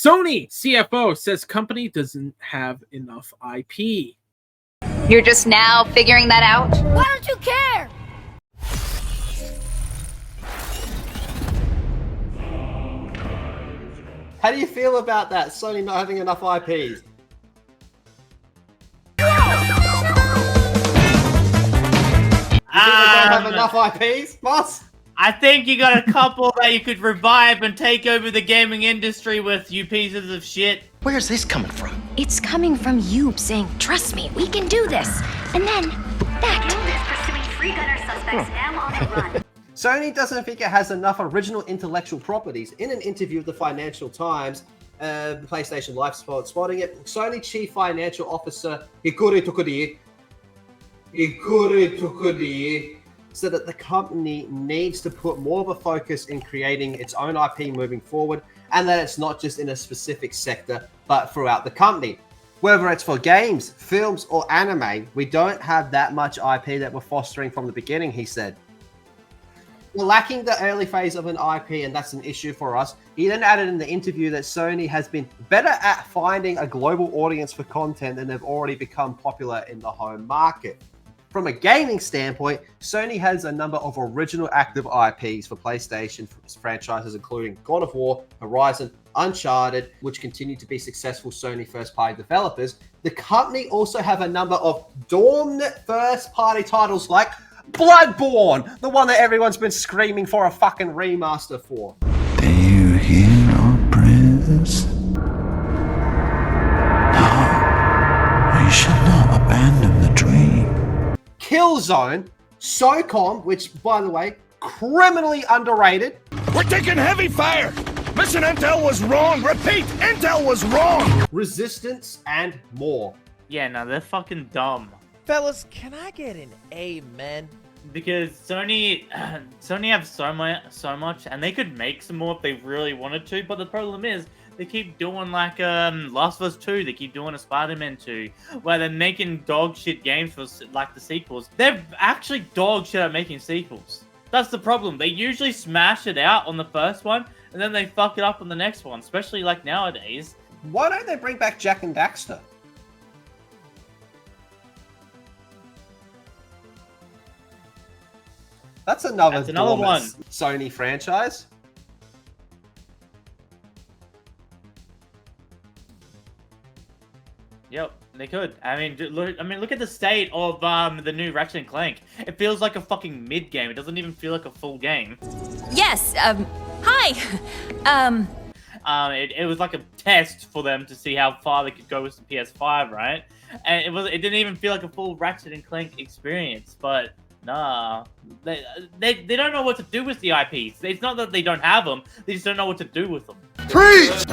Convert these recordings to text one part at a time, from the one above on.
Sony CFO says company doesn't have enough IP. You're just now figuring that out? Why don't you care? How do you feel about that? Sony not having enough IPs? You think they don't have enough IPs, boss? I think you got a couple that you could revive and take over the gaming industry with, you pieces of shit. Where's this coming from? It's coming from you saying, trust me, we can do this. And then, that. Pursuing free gunner suspects now on the run. Sony doesn't think it has enough original intellectual properties. In an interview with the Financial Times, PlayStation Live spotting it, Sony Chief Financial Officer Hikuri Tokudi said that the company needs to put more of a focus in creating its own IP moving forward, and that it's not just in a specific sector, but throughout the company. Whether it's for games, films, or anime, we don't have that much IP that we're fostering from the beginning, he said. We're lacking the early phase of an IP, and that's an issue for us. He then added in the interview that Sony has been better at finding a global audience for content than they've already become popular in the home market. From a gaming standpoint, Sony has a number of original active IPs for PlayStation franchises, including God of War, Horizon, Uncharted, which continue to be successful Sony first-party developers. The company also have a number of dormant first-party titles like Bloodborne, the one that everyone's been screaming for a fucking remaster for. Do you hear our prayers? No, we shall not abandon the dream. Killzone, SOCOM, which, by the way, criminally underrated. We're taking heavy fire! Mission intel was wrong! Repeat, intel was wrong! Resistance, and more. Yeah, no, they're fucking dumb. Fellas, can I get an amen? Because Sony have so much, and they could make some more if they really wanted to, but the problem is, they keep doing like Last of Us 2, they keep doing a Spider-Man 2, where they're making dog shit games for like the sequels. They're actually dog shit at making sequels. That's the problem. They usually smash it out on the first one, and then they fuck it up on the next one, especially like nowadays. Why don't they bring back Jack and Daxter? That's another one. Sony franchise. Yep, they could. I mean, look at the state of the new Ratchet and Clank. It feels like a fucking mid game. It doesn't even feel like a full game. Yes, hi. It was like a test for them to see how far they could go with the PS5, right? And it didn't even feel like a full Ratchet and Clank experience. But nah, they don't know what to do with the IPs. It's not that they don't have them; they just don't know what to do with them. Preach!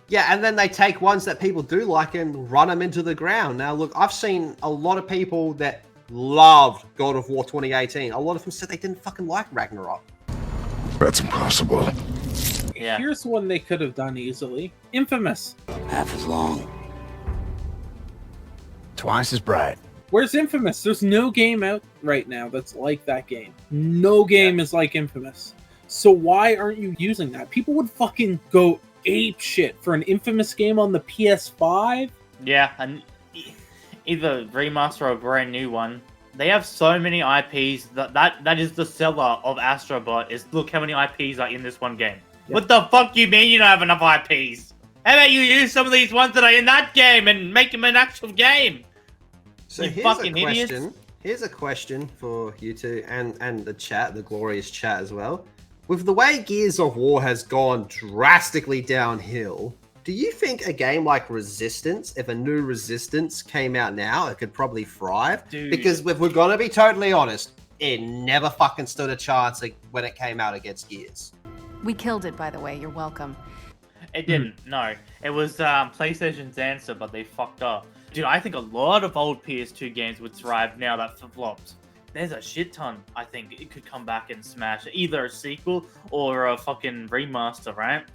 Yeah, and then they take ones that people do like and run them into the ground. Now, look, I've seen a lot of people that loved God of War 2018. A lot of them said they didn't fucking like Ragnarok. That's impossible. Yeah. Here's one they could have done easily. Infamous. Half as long. Twice as bright. Where's Infamous? There's no game out right now that's like that game. No game is like Infamous. So why aren't you using that? People would fucking go ape shit for an Infamous game on the PS5. Yeah, and either remaster or a brand new one. They have so many IPs that is the seller of Astrobot. Is look how many IPs are in this one game. Yeah. What the fuck you mean you don't have enough IPs? How about you use some of these ones that are in that game and make them an actual game? So you here's fucking a question. idiots. Here's a question for you two and the chat, the glorious chat as well. With the way Gears of War has gone drastically downhill, do you think a game like Resistance, if a new Resistance came out now, it could probably thrive? Dude. Because if we're gonna be totally honest, it never fucking stood a chance when it came out against Gears. We killed it, by the way. You're welcome. It didn't, no. It was PlayStation's answer, but they fucked up. Dude, I think a lot of old PS2 games would thrive now that flopped. There's a shit ton, I think, it could come back and smash either a sequel or a fucking remaster, right?